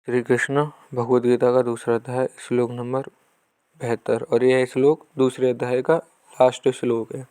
श्री कृष्ण भगवद गीता का दूसरा अध्याय श्लोक नंबर 72 और यह श्लोक दूसरे अध्याय का लास्ट श्लोक है।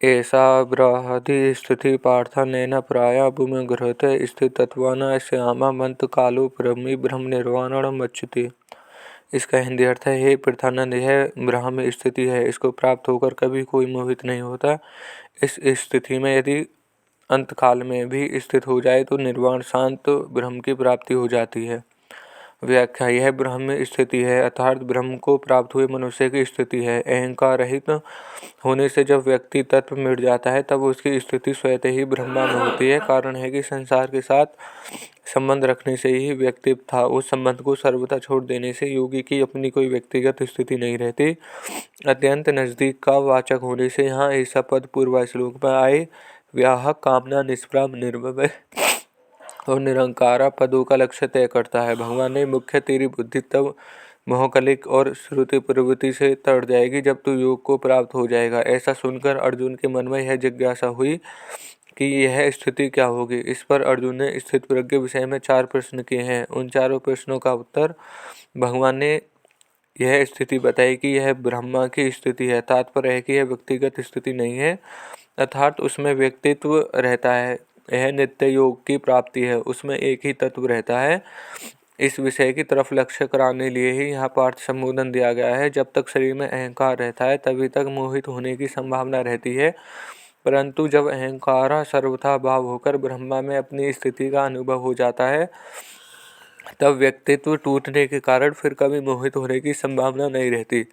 ऐसा बृहदि स्थिति पार्थानेन प्राया भूमि गृहते स्थितत्वान श्यामा मंत कालो ब्रह्मी ब्रह्म निर्वाणम मच्युते। इसका हिंदी अर्थ है, हे पृथ्वानंद, यह ब्रह्म स्थिति है, इसको प्राप्त होकर कभी कोई मोहित नहीं होता। इस स्थिति में यदि अंतकाल में भी स्थित हो जाए तो निर्वाण शांत ब्रह्म की प्राप्ति हो जाती है। व्याख्या, यह ब्रह्म स्थिति है अर्थात ब्रह्म को प्राप्त हुए मनुष्य की स्थिति है। अहंकार रहित होने से जब व्यक्ति तत्व मिट जाता है तब उसकी स्थिति स्वतः ही ब्रह्मा में होती है। कारण है कि संसार के साथ संबंध रखने से ही व्यक्ति था, उस संबंध को सर्वथा छोड़ देने से योगी की अपनी कोई व्यक्तिगत स्थिति नहीं रहती। अत्यंत नजदीक का वाचक होने से यहाँ ऐसा पद पूर्व श्लोक में आए व्याह कामना निष्प्राम निर्भय और निरंकारा पदों का लक्ष्य तय करता है। भगवान ने मुख्य तेरी बुद्धि तब मोहकलिक और श्रुति प्रवृत्ति से तर जाएगी जब तू योग को प्राप्त हो जाएगा। ऐसा सुनकर अर्जुन के मन में यह जिज्ञासा हुई कि यह स्थिति क्या होगी। इस पर अर्जुन ने स्थित प्रज्ञ विषय में 4 प्रश्न किए हैं। उन चारों प्रश्नों का उत्तर भगवान ने यह स्थिति बताई कि यह ब्रह्मा की स्थिति है। तात्पर्य है कि यह व्यक्तिगत स्थिति नहीं है अर्थात उसमें व्यक्तित्व रहता है। यह नित्य योग की प्राप्ति है, उसमें एक ही तत्व रहता है। इस विषय की तरफ लक्ष्य कराने लिए ही यहाँ पार्थ संबोधन दिया गया है। जब तक शरीर में अहंकार रहता है तभी तक मोहित होने की संभावना रहती है, परंतु जब अहंकार सर्वथा भाव होकर ब्रह्मा में अपनी स्थिति का अनुभव हो जाता है तब व्यक्तित्व टूटने के कारण फिर कभी मोहित होने की संभावना नहीं रहती।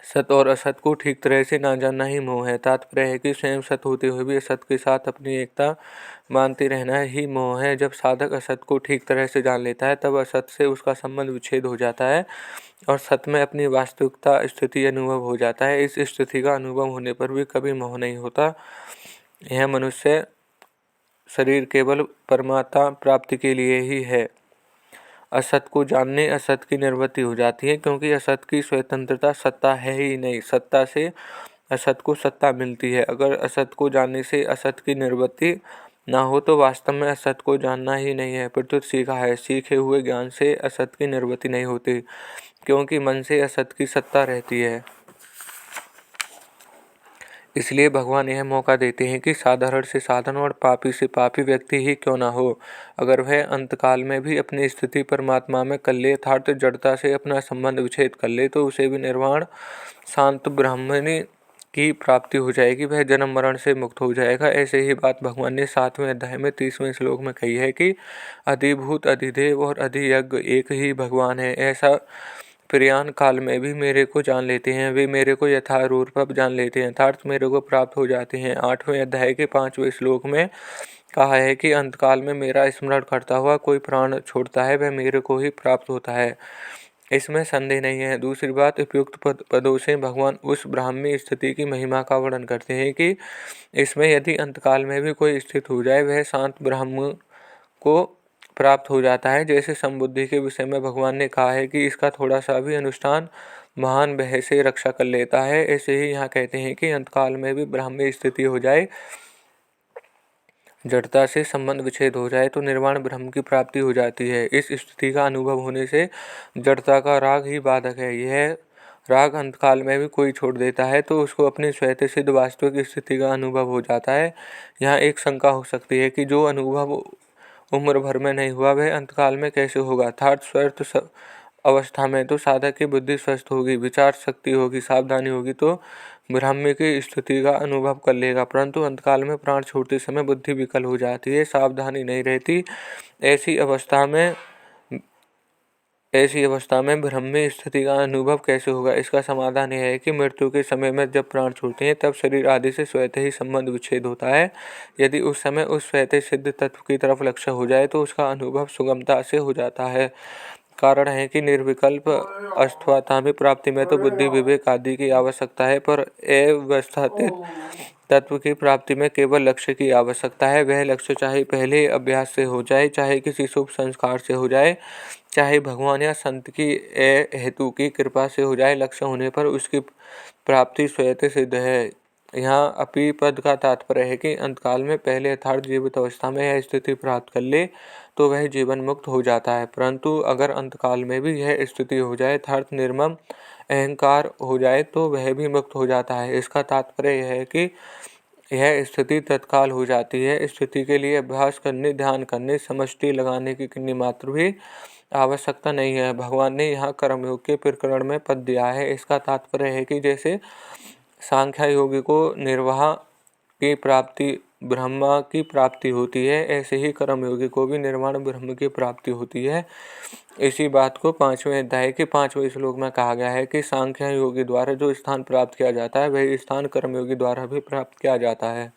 सत और असत को ठीक तरह से ना जानना ही मोह है। तात्पर्य है कि स्वयं सत होते हुए भी असत के साथ अपनी एकता मानते रहना ही मोह है। जब साधक असत को ठीक तरह से जान लेता है तब असत से उसका संबंध विच्छेद हो जाता है और सत में अपनी वास्तविकता स्थिति अनुभव हो जाता है। इस स्थिति का अनुभव होने पर भी कभी मोह नहीं होता। यह मनुष्य शरीर केवल परमात्मा प्राप्ति के लिए ही है। असत को जानने असत की निवृत्ति हो जाती है, क्योंकि असत की स्वतंत्रता सत्ता है ही नहीं। सत्ता से असत को सत्ता मिलती है। अगर असत को जानने से असत की निवृत्ति ना हो तो वास्तव में असत को जानना ही नहीं है, प्रत्युत सीखा है। सीखे हुए ज्ञान से असत की निवृत्ति नहीं होती, क्योंकि मन से असत की सत्ता रहती है। इसलिए भगवान यह मौका देते हैं कि साधारण से साधारण और पापी से पापी व्यक्ति ही क्यों ना हो, अगर वह अंतकाल में भी अपनी स्थिति परमात्मा में कर ले अर्थात जड़ता से अपना संबंध विच्छेद कर ले तो उसे भी निर्वाण शांत ब्रह्मनि की प्राप्ति हो जाएगी, वह जन्म मरण से मुक्त हो जाएगा। ऐसे ही बात भगवान ने 7वें अध्याय में 30वें श्लोक में कही है कि अधिभूत अधिदेव और अधियज्ञ एक ही भगवान है। ऐसा प्रयाण काल में भी मेरे को जान लेते हैं, वे मेरे को यथारूप जान लेते हैं अर्थात मेरे को प्राप्त हो जाते हैं। 8वें अध्याय के 5वें श्लोक में कहा है कि अंतकाल में मेरा स्मरण करता हुआ कोई प्राण छोड़ता है वह मेरे को ही प्राप्त होता है, इसमें संदेह नहीं है। दूसरी बात, उपयुक्त पदों से भगवान उस ब्राह्मी स्थिति की महिमा का वर्णन करते हैं कि इसमें यदि अंतकाल में भी कोई स्थित हो जाए वह शांत ब्रह्म को प्राप्त हो जाता है। जैसे समबुद्धि के विषय में भगवान ने कहा है कि इसका थोड़ा सा भी अनुष्ठान महान भय से रक्षा कर लेता है, ऐसे ही यहाँ कहते हैं कि अंतकाल में भी ब्राह्मी स्थिति हो जाए, जड़ता से संबंध विच्छेद हो जाए तो निर्वाण ब्रह्म की प्राप्ति हो जाती है। इस स्थिति का अनुभव होने से जड़ता का राग ही बाधक है। यह राग अंतकाल में भी कोई छोड़ देता है तो उसको अपनी स्वतः सिद्ध वास्तविक स्थिति का अनुभव हो जाता है। यहाँ एक शंका हो सकती है कि जो अनुभव उम्र भर में नहीं हुआ वह अंतकाल में कैसे होगा। अर्थात स्वस्थ अवस्था में तो साधक की बुद्धि स्वस्थ होगी, विचार शक्ति होगी, सावधानी होगी तो ब्राह्मी की स्थिति का अनुभव कर लेगा, परंतु अंतकाल में प्राण छोड़ते समय बुद्धि विकल हो जाती है, सावधानी नहीं रहती। ऐसी अवस्था में ब्रह्मी स्थिति का अनुभव कैसे होगा। इसका समाधान यह है कि मृत्यु के समय में जब प्राण छूटते हैं तब शरीर आदि से स्वतः ही संबंध विच्छेद होता है। यदि उस समय उस स्वतः सिद्ध तत्व की तरफ लक्ष्य हो जाए तो उसका अनुभव सुगमता से हो जाता है। कारण है कि निर्विकल्प अस्थायी प्राप्ति में तो बुद्धि विवेक आदि की आवश्यकता है, पर अवस्थित तत्व की प्राप्ति में केवल लक्ष्य की आवश्यकता है। वह लक्ष्य चाहे पहले अभ्यास से हो जाए, चाहे किसी शुभ संस्कार से हो जाए, चाहे भगवान या संत की हेतु की कृपा से हो जाए, लक्ष्य होने पर उसकी प्राप्ति स्वतः सिद्ध है। यहाँ अपी पद का तात्पर्य है कि अंतकाल में पहले अर्थात जीवित अवस्था में यह स्थिति प्राप्त कर ले तो वह जीवन मुक्त हो जाता है, परंतु अगर अंतकाल में भी यह स्थिति हो जाए अर्थात निर्मम अहंकार हो जाए तो वह भी मुक्त हो जाता है। इसका तात्पर्य यह है कि यह स्थिति तत्काल हो जाती है। स्थिति के लिए अभ्यास करने, ध्यान करने, समष्टि लगाने की कितनी मात्र भी आवश्यकता नहीं है। भगवान ने यहाँ कर्मयोग के प्रकरण में पद दिया है। इसका तात्पर्य है कि जैसे सांख्य योगी को निर्वाह की प्राप्ति ब्रह्मा की प्राप्ति होती है, ऐसे ही कर्मयोगी को भी निर्वाण ब्रह्म की प्राप्ति होती है। इसी बात को 5वें अध्याय के 5वें श्लोक में कहा गया है कि सांख्य योगी द्वारा जो स्थान प्राप्त किया जाता है वही स्थान कर्मयोगी द्वारा भी प्राप्त किया जाता है।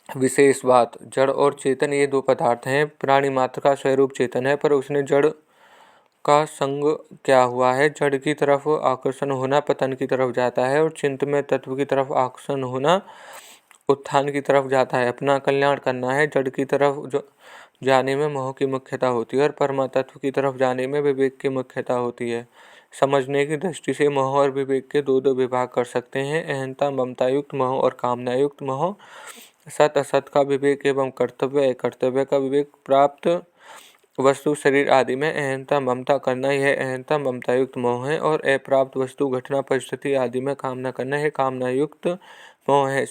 विशेष बात, जड़ और चेतन ये दो पदार्थ हैं। प्राणी मात्र का स्वरूप चेतन है, पर उसने जड़ का संग क्या हुआ है। जड़ की तरफ आकर्षण होना पतन की तरफ जाता है और चिंतन तत्व की तरफ आकर्षण होना उत्थान की तरफ जाता है। अपना कल्याण करना है, जड़ की तरफ जाने में मोह की मुख्यता होती है और परमा तत्व की तरफ जाने में विवेक की मुख्यता होती है। समझने की दृष्टि से मोह और विवेक के दो दो विभाग कर सकते हैं, अहंता ममता युक्त मोह और कामना युक्त मोह। सत असत का विवेक एवं कर्तव्य कर्तव्य का विवेक। प्राप्त वस्तु शरीर आदि में अहंता ममता करना यह अहंता ममता युक्त मोह है और अप्राप्त वस्तु घटना परिस्थिति आदि में कामना करना है कामना युक्त मोह है।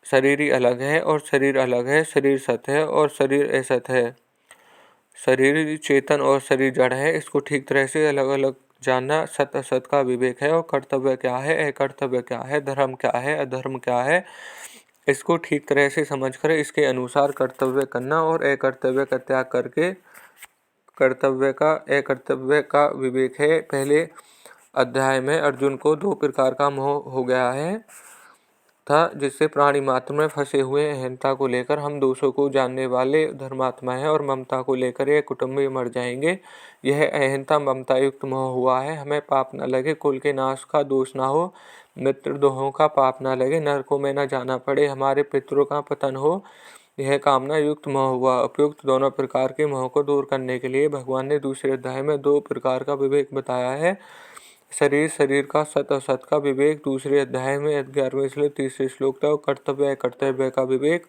शरीर ही अलग है और शरीर अलग है, शरीर सत है और शरीर असत है, शरीर चेतन और शरीर जड़ है। इसको ठीक तरह से अलग अलग जानना सत असत का विवेक है। और कर्तव्य क्या है, अकर्तव्य क्या है, धर्म क्या है, अधर्म क्या है, इसको ठीक तरह से समझकर इसके अनुसार कर्तव्य करना और अकर्तव्य का त्याग करके कर्तव्य का अकर्तव्य का विवेक है। पहले अध्याय में अर्जुन को दो प्रकार का मोह हो गया है था, जिससे प्राणी मात्र में फंसे हुए अहंता को लेकर हम दोषों को जानने वाले धर्मात्मा है और ममता को लेकर यह कुटुंबी मर जाएंगे। यह अहंता ममता युक्त मोह हुआ है। हमें पाप न लगे, कुल के नाश का दोष ना हो, मित्रद्रोहों का पाप न लगे, नरकों में न जाना पड़े, हमारे पितरों का पतन हो, यह कामना युक्त मोह हुआ। उपयुक्त दोनों प्रकार के मोह को दूर करने के लिए भगवान ने दूसरे अध्याय में दो प्रकार का विवेक बताया है। शरीर का सत असत का विवेक दूसरे अध्याय में 11वें श्लोक 3 श्लोक तक, कर्तव्य कर्तव्य का विवेक।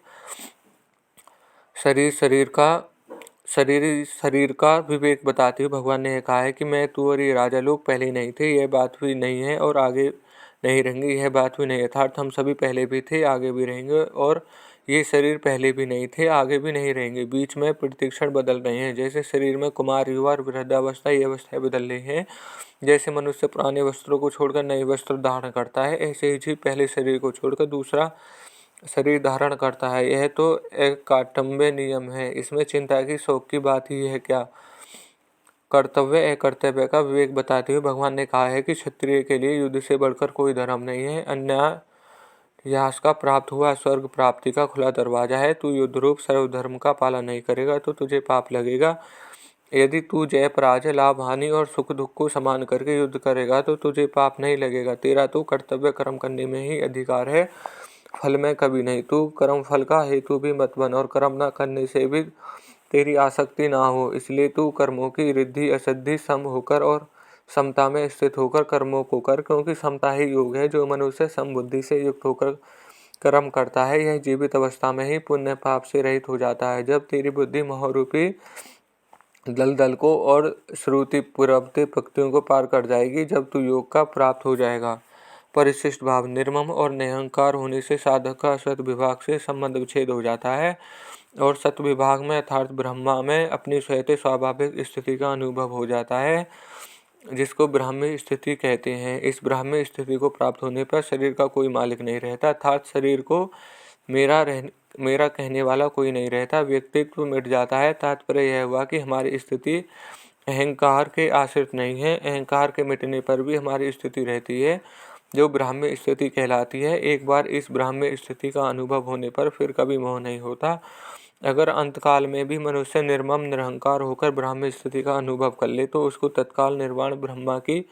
शरीर का विवेक बताते हुए भगवान ने कहा है कि मैं, तू और ये राजा लोग पहले नहीं थे, यह बात भी नहीं है और आगे नहीं रहेंगे, यह बात भी नहीं। अर्थात हम सभी पहले भी थे, आगे भी रहेंगे, और ये शरीर पहले भी नहीं थे, आगे भी नहीं रहेंगे, बीच में प्रतिक्षण बदल रहे हैं। जैसे शरीर में कुमार, युवा और वृद्धावस्था ये अवस्थाएं बदल रही हैं। जैसे मनुष्य पुराने वस्त्रों को छोड़कर नए वस्त्र धारण करता है, ऐसे ही जीव पहले शरीर को छोड़कर दूसरा शरीर धारण करता है। यह तो एक काटम्य नियम है, इसमें चिंता की शोक की बात ही है क्या। कर्तव्य अकर्तव्य का विवेक बताते हुए भगवान ने कहा है कि क्षत्रिय के लिए युद्ध से बढ़कर कोई धर्म नहीं है। अन्यायास का प्राप्त हुआ स्वर्ग प्राप्ति का खुला दरवाजा है। तू युद्ध रूप सर्वधर्म का पालन नहीं करेगा तो तुझे पाप लगेगा। यदि तू जय पराजय, लाभ हानि और सुख दुख को समान करके युद्ध करेगा तो तुझे पाप नहीं लगेगा। तेरा तो कर्तव्य कर्म करने में ही अधिकार है, फल में कभी नहीं। तू कर्म फल का हेतु भी मत बन और कर्म न करने से भी तेरी आसक्ति ना हो। इसलिए तू कर्मों की रिद्धि असिद्धि सम होकर और समता में स्थित होकर कर्मों को कर, क्योंकि समता ही योग है। जो मनुष्य समबुद्धि से युक्त होकर कर्म करता है, यह जीवित अवस्था में ही पुण्य पाप से रहित हो जाता है। जब तेरी बुद्धि मोहरूपी दलदल को और श्रुति पुरवते पक्तियों को पार कर जाएगी, जब तू योग का प्राप्त हो जाएगा। परिशिष्ट भाव, निर्मम और निरहंकार होने से साधक का सत विभाग से संबंध विच्छेद हो जाता है और सत विभाग में अर्थात ब्रह्मा में अपनी स्वयं स्वाभाविक स्थिति का अनुभव हो जाता है, जिसको ब्राह्मी स्थिति कहते हैं। इस ब्राह्मी स्थिति को प्राप्त होने पर शरीर का कोई मालिक नहीं रहता, अर्थात शरीर को मेरा कहने वाला कोई नहीं रहता, व्यक्तित्व मिट जाता है। तात्पर्य यह हुआ कि हमारी स्थिति अहंकार के आश्रित नहीं है, अहंकार के मिटने पर भी हमारी स्थिति रहती है, जो ब्राह्मी स्थिति कहलाती है। एक बार इस ब्राह्मी स्थिति का अनुभव होने पर फिर कभी मोह नहीं होता। अगर अंतकाल में भी मनुष्य निर्मम निरहंकार होकर ब्राह्मी स्थिति का अनुभव कर ले तो उसको तत्काल निर्वाण ब्रह्मा की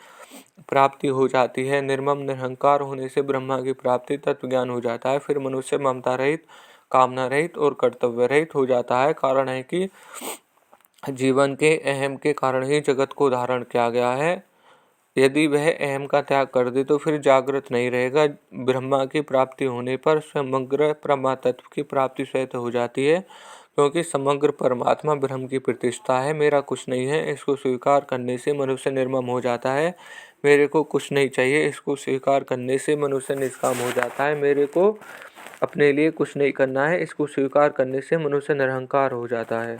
प्राप्ति हो जाती है। निर्मम निरहंकार होने से ब्रह्मा की प्राप्ति तत्व ज्ञान हो जाता है। फिर मनुष्य ममता रहित, कामना रहित और कर्तव्य रहित हो जाता है। कारण है कि जीवन के अहम के कारण ही जगत को धारण किया गया है यदि वह अहम का त्याग कर दे तो फिर जागृत नहीं रहेगा। ब्रह्मा की प्राप्ति होने पर समग्र परमात्म की प्राप्ति स्वतः हो जाती है, क्योंकि समग्र परमात्मा ब्रह्म की प्रतिष्ठा है। मेरा कुछ नहीं है, इसको स्वीकार करने से मनुष्य निर्मम हो जाता है। मेरे को कुछ नहीं चाहिए, इसको स्वीकार करने से मनुष्य निष्काम हो जाता है। मेरे को अपने लिए कुछ नहीं करना है, इसको स्वीकार करने से मनुष्य निरहंकार हो जाता है।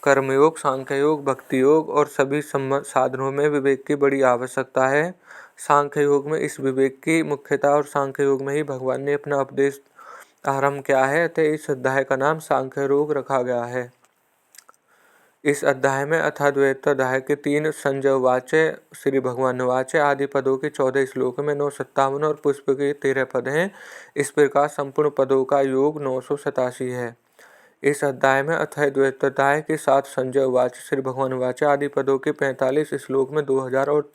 कर्मयोग, सांख्य योग, भक्ति योग और सभी साधनों में विवेक की बड़ी आवश्यकता है। सांख्य योग में इस विवेक की मुख्यता और सांख्य योग में ही भगवान ने अपना उपदेश आरंभ किया है, अतः इस अध्याय का नाम सांख्य योग रखा गया है। इस अध्याय में अथाद्वैताध्याय के 3 संजय वाच्य, श्री भगवान वाच्य आदि पदों के 14 श्लोक में 957 और पुष्प के 13 पद हैं। इस प्रकार संपूर्ण पदों का योग 987 है। इस अध्याय में अथाद्वैताध्याय के 7 संजय वाच्य, श्री भगवान वाच्य आदि पदों के 45 श्लोक में 2000 और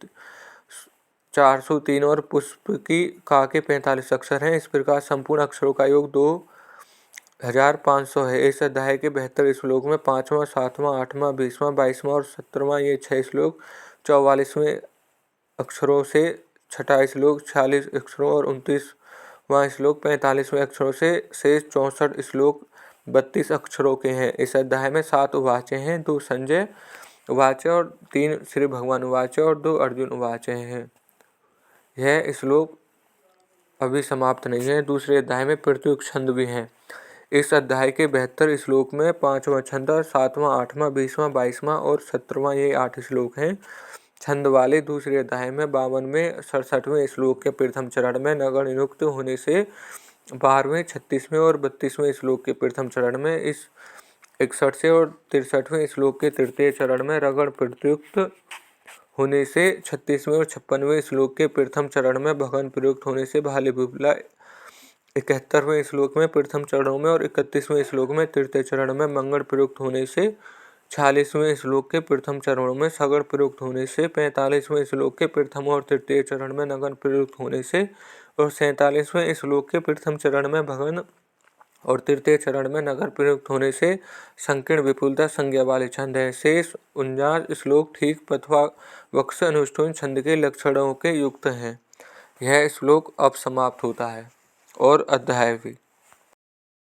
403 और पुष्प की का के 45 अक्षर हैं। इस प्रकार संपूर्ण अक्षरों का योग 2500 है। इस अध्याय के 72 श्लोक में 5वां, 7वां, 8वां, 20वां, 22वां और 17वां ये 6 श्लोक 44वें अक्षरों से, 6ठा श्लोक 46 अक्षरों और 29वां श्लोक 45वें अक्षरों से, शेष 64 श्लोक 32 अक्षरों के हैं। इस अध्याय में 7 वाच्य हैं, 2 संजय वाच्य और 3 श्री भगवान वाच्य और 2 अर्जुन वाच्य हैं। यह श्लोक अभी समाप्त नहीं है। दूसरे अध्याय में प्रत्युक्त छंद भी हैं। इस अध्याय के 72 श्लोक में 5वां छंद, 7वां, 8वां, 20वां, 22वां और 17वां ये 8 श्लोक हैं। छंद वाले दूसरे अध्याय में 52वें, 67वें श्लोक के प्रथम चरण में नगण नियुक्त होने से, 12वें, 36वें और 32वें श्लोक के प्रथम चरण में, इस 61 और 63वें श्लोक के तृतीय चरण में रगण प्रयुक्त होने से, 36वें और 56वें श्लोक के प्रथम चरण में भगन प्रयुक्त होने से, भाले बुबला 71वें श्लोक में प्रथम चरणों में और 31वें श्लोक में तृतीय चरण में मंगल प्रयुक्त होने से, 46वें श्लोक के प्रथम चरणों में सगड़ प्रयुक्त होने से, 45वें श्लोक के प्रथम और तृतीय चरण में नगन प्रयुक्त होने से और 47वें श्लोक के प्रथम चरण में भगन और तृतीय चरण में नगर प्रयुक्त होने से संकीर्ण विपुलता संज्ञा वाले छंद है। शेष 49 श्लोक ठीक पथवा वक्ष अनुष्ठुन छंद के लक्षणों के युक्त हैं। यह श्लोक अब समाप्त होता है और अध्याय भी।